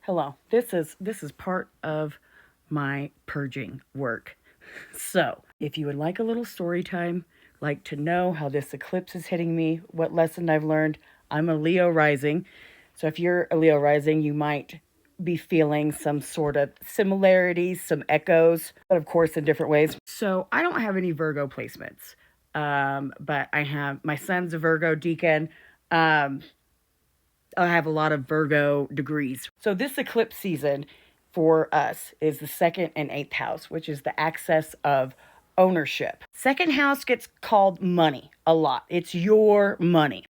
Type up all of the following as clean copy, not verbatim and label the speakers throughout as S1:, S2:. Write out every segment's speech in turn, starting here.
S1: Hello. This is part of my purging work. So, if you would like a little story time, like to know how this eclipse is hitting me, what lesson I've learned, I'm a Leo rising. So, if you're a Leo rising, you might be feeling some sort of similarities, some echoes, but of course in different ways. So, I don't have any Virgo placements, but I have my son's a Virgo deacon. Um, I have a lot of Virgo degrees. So this eclipse season for us is the second and eighth house, which is the access of ownership. Second house gets called money a lot. It's your money.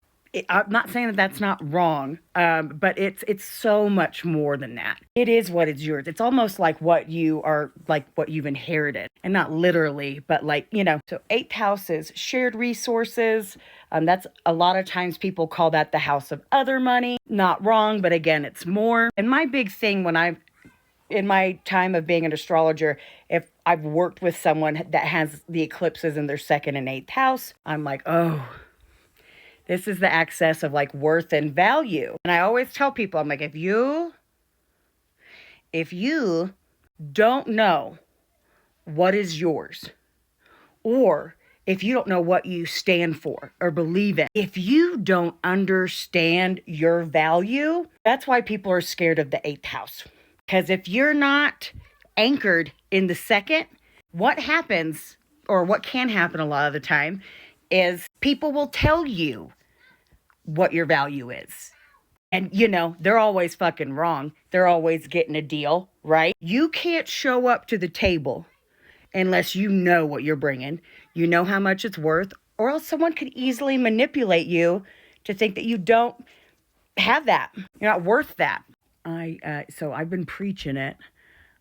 S1: I'm not saying that that's not wrong, but it's so much more than that. It is what is yours. It's almost like what you've inherited, and not literally, but So eighth house is shared resources. That's a lot of times people call that the house of other money. Not wrong, but again, it's more. And my big thing in my time of being an astrologer, if I've worked with someone that has the eclipses in their second and eighth house, I'm like, oh, this is the access of like worth and value. And I always tell people, I'm like, if you don't know what is yours, or if you don't know what you stand for or believe in, if you don't understand your value, that's why people are scared of the eighth house. Because if you're not anchored in the second, what happens, or what can happen a lot of the time, is people will tell you what your value is. And, they're always fucking wrong. They're always getting a deal, right? You can't show up to the table unless you know what you're bringing. You know how much it's worth, or else someone could easily manipulate you to think that you don't have that. You're not worth that. So I've been preaching it,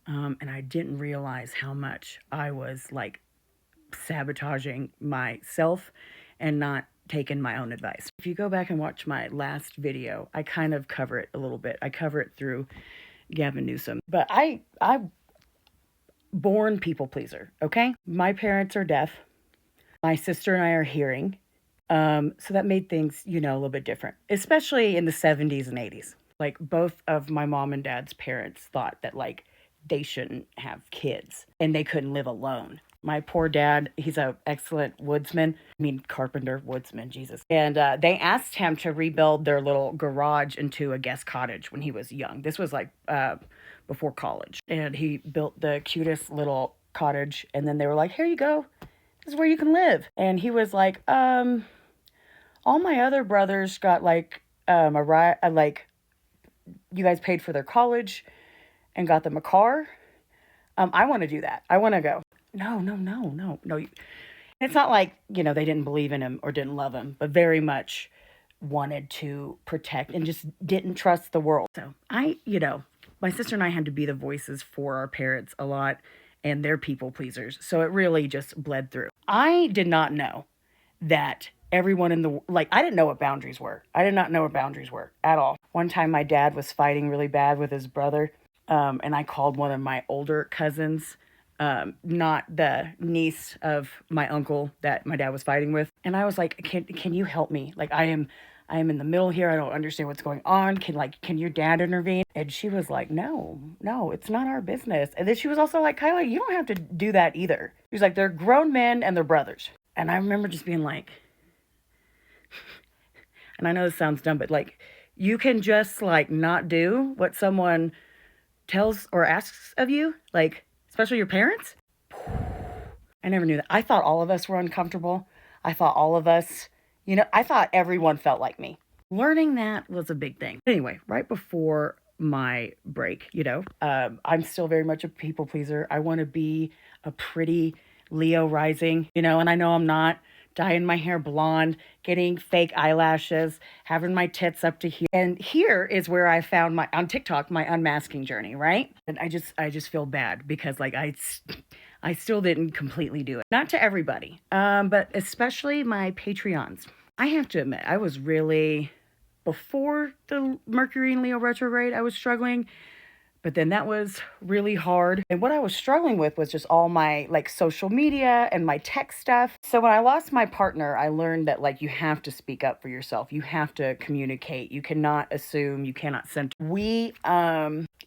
S1: and I didn't realize how much I was like sabotaging myself and not taking my own advice. If you go back and watch my last video, I kind of cover it a little bit. I cover it through Gavin Newsom. But I born people pleaser, okay? My parents are deaf. My sister and I are hearing. So that made things, a little bit different, especially in the 70s and 80s. Like both of my mom and dad's parents thought that like they shouldn't have kids and they couldn't live alone. My poor dad, he's an excellent carpenter, woodsman, Jesus. And they asked him to rebuild their little garage into a guest cottage when he was young. This was like before college. And he built the cutest little cottage. And then they were like, here you go. This is where you can live. And he was like, all my other brothers got like you guys paid for their college and got them a car. I want to do that. I want to go. No. It's not like, they didn't believe in him or didn't love him, but very much wanted to protect and just didn't trust the world. So my sister and I had to be the voices for our parents a lot, and they're people pleasers. So it really just bled through. I did not know that everyone I didn't know what boundaries were. I did not know what boundaries were at all. One time my dad was fighting really bad with his brother, and I called one of my older cousins, not the niece of my uncle that my dad was fighting with. And I was like, can you help me? Like I am in the middle here. I don't understand what's going on. Can your dad intervene? And she was like, no, it's not our business. And then she was also like, Kyla, you don't have to do that either. She was like, they're grown men and they're brothers. And I remember just being like, and I know this sounds dumb, but like, you can just like not do what someone tells or asks of you, like, especially your parents. I never knew that. I thought all of us were uncomfortable. I thought all of us, I thought everyone felt like me. Learning that was a big thing. Anyway, right before my break, I'm still very much a people pleaser. I want to be a pretty Leo rising, and I know I'm not. Dyeing my hair blonde, getting fake eyelashes, having my tits up to here. And here is where I found on TikTok, my unmasking journey, right? And I just feel bad because like I still didn't completely do it. Not to everybody, but especially my Patreons. I have to admit, I was really, before the Mercury and Leo retrograde, I was struggling. But then that was really hard. And what I was struggling with was just all my like social media and my tech stuff. So when I lost my partner, I learned that like you have to speak up for yourself. You have to communicate. You cannot assume, you cannot center. We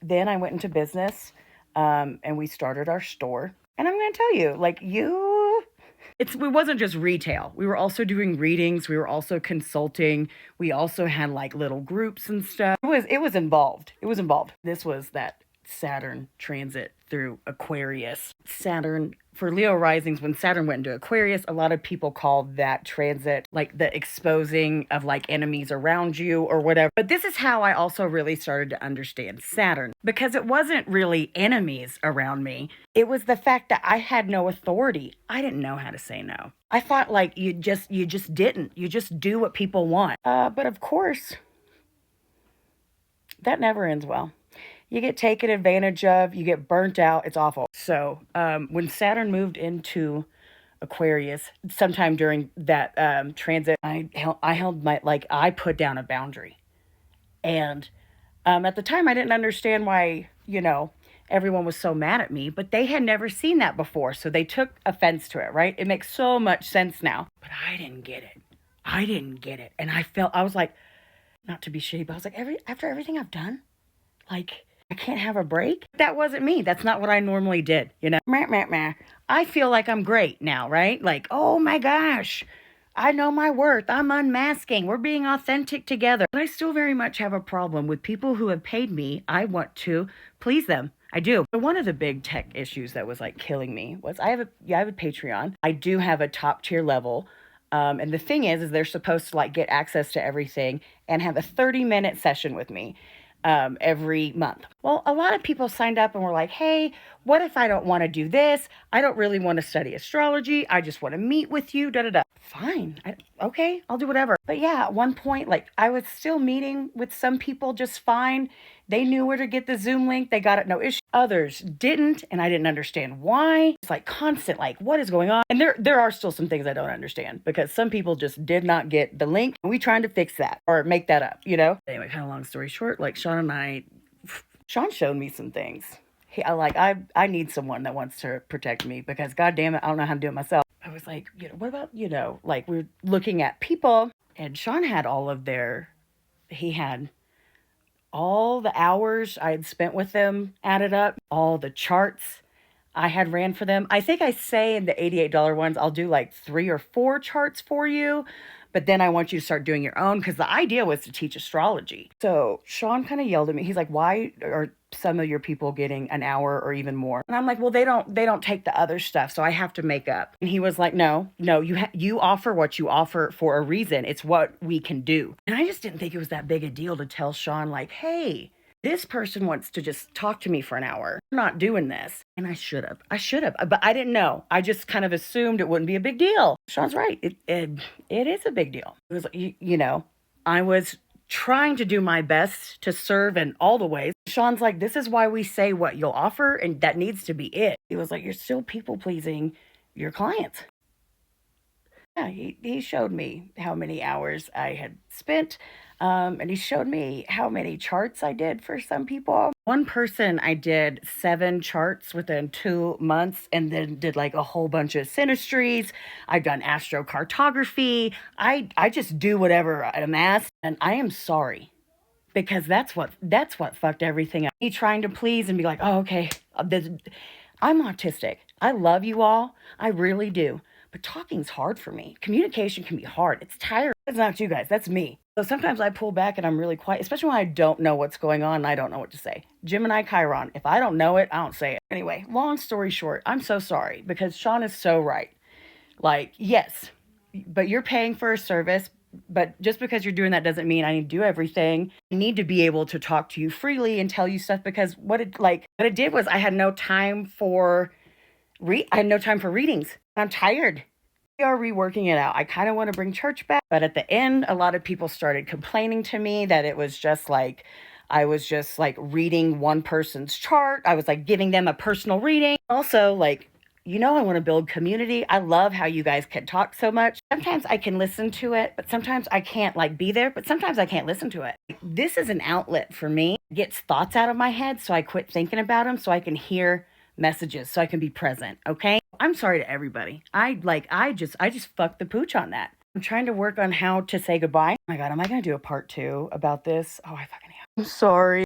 S1: Then I went into business, and we started our store. And I'm going to tell you, like, it wasn't just retail. We were also doing readings. We were also consulting. We also had like little groups and stuff. It was involved. It was involved. This was that Saturn transit through Aquarius. Saturn, for Leo risings, when Saturn went into Aquarius, a lot of people call that transit like the exposing of like enemies around you or whatever. But this is how I also really started to understand Saturn, because it wasn't really enemies around me. It was the fact that I had no authority. I didn't know how to say no. I thought like you just didn't. You just do what people want. But of course, that never ends well. You get taken advantage of, you get burnt out. It's awful. So when Saturn moved into Aquarius, sometime during that transit, I held my, like, I put down a boundary. And at the time, I didn't understand why, everyone was so mad at me, but they had never seen that before. So they took offense to it, right? It makes so much sense now. But I didn't get it. I didn't get it. And I was like, not to be shady, but I was like, after everything I've done, like, I can't have a break? That wasn't me. That's not what I normally did, Meh, meh, meh. I feel like I'm great now, right? Like, oh my gosh, I know my worth. I'm unmasking. We're being authentic together. But I still very much have a problem with people who have paid me. I want to please them. I do. But one of the big tech issues that was like killing me was I have a Patreon. I do have a top tier level. And the thing is they're supposed to like get access to everything and have a 30-minute session with me every month. Well, a lot of people signed up and were like, hey, what if I don't want to do this? I don't really want to study astrology. I just want to meet with you, da da da. Fine. Okay, I'll do whatever. But yeah, at one point, like, I was still meeting with some people just fine. They knew where to get the Zoom link. They got it, no issue. Others didn't, and I didn't understand why. It's like constant, like, what is going on? And there are still some things I don't understand, because some people just did not get the link. We trying to fix that or make that up, Anyway, kind of long story short, like Sean showed me some things. I need someone that wants to protect me, because God damn it, I don't know how to do it myself. I was like, what about, like, we're looking at people, and Sean had he had all the hours I had spent with them added up, all the charts I had ran for them. I think I say in the $88 ones, I'll do like 3 or 4 charts for you, but then I want you to start doing your own, because the idea was to teach astrology. So Sean kind of yelled at me. He's like, why are some of your people getting an hour or even more? And I'm like, well, they don't take the other stuff, so I have to make up. And he was like, no, you offer what you offer for a reason. It's what we can do. And I just didn't think it was that big a deal to tell Sean, like, hey, this person wants to just talk to me for an hour. I'm not doing this. And I should have, but I didn't know. I just kind of assumed it wouldn't be a big deal. Sean's right. It is a big deal. It was, I was trying to do my best to serve in all the ways. Sean's like, this is why we say what you'll offer, and that needs to be it. He was like, you're still people pleasing your clients. Yeah, he showed me how many hours I had spent, and he showed me how many charts I did for some people. One person, I did 7 charts within 2 months, and then did like a whole bunch of synastries. I've done astrocartography. I just do whatever I'm asked, and I am sorry, because that's what fucked everything up. Me trying to please and be like, oh, okay, I'm autistic. I love you all. I really do. But talking's hard for me. Communication can be hard. It's tiring. It's not you guys. That's me. So sometimes I pull back and I'm really quiet, especially when I don't know what's going on and I don't know what to say. Gemini Chiron. If I don't know it, I don't say it. Anyway, long story short, I'm so sorry, because Sean is so right. Like, yes, but you're paying for a service. But just because you're doing that doesn't mean I need to do everything. I need to be able to talk to you freely and tell you stuff, because what it did was I had no time for readings. I'm tired. We are reworking it out. I kind of want to bring church back, but at the end, a lot of people started complaining to me that it was just like, I was just like reading one person's chart. I was like giving them a personal reading. Also, like, I want to build community. I love how you guys can talk so much. Sometimes I can listen to it, but sometimes I can't like be there, but sometimes I can't listen to it. This is an outlet for me. It gets thoughts out of my head, so I quit thinking about them, so I can hear messages, so I can be present, okay? I'm sorry to everybody. I just fucked the pooch on that. I'm trying to work on how to say goodbye. Oh my God, am I going to do a part 2 about this? Oh, I fucking am. I'm sorry.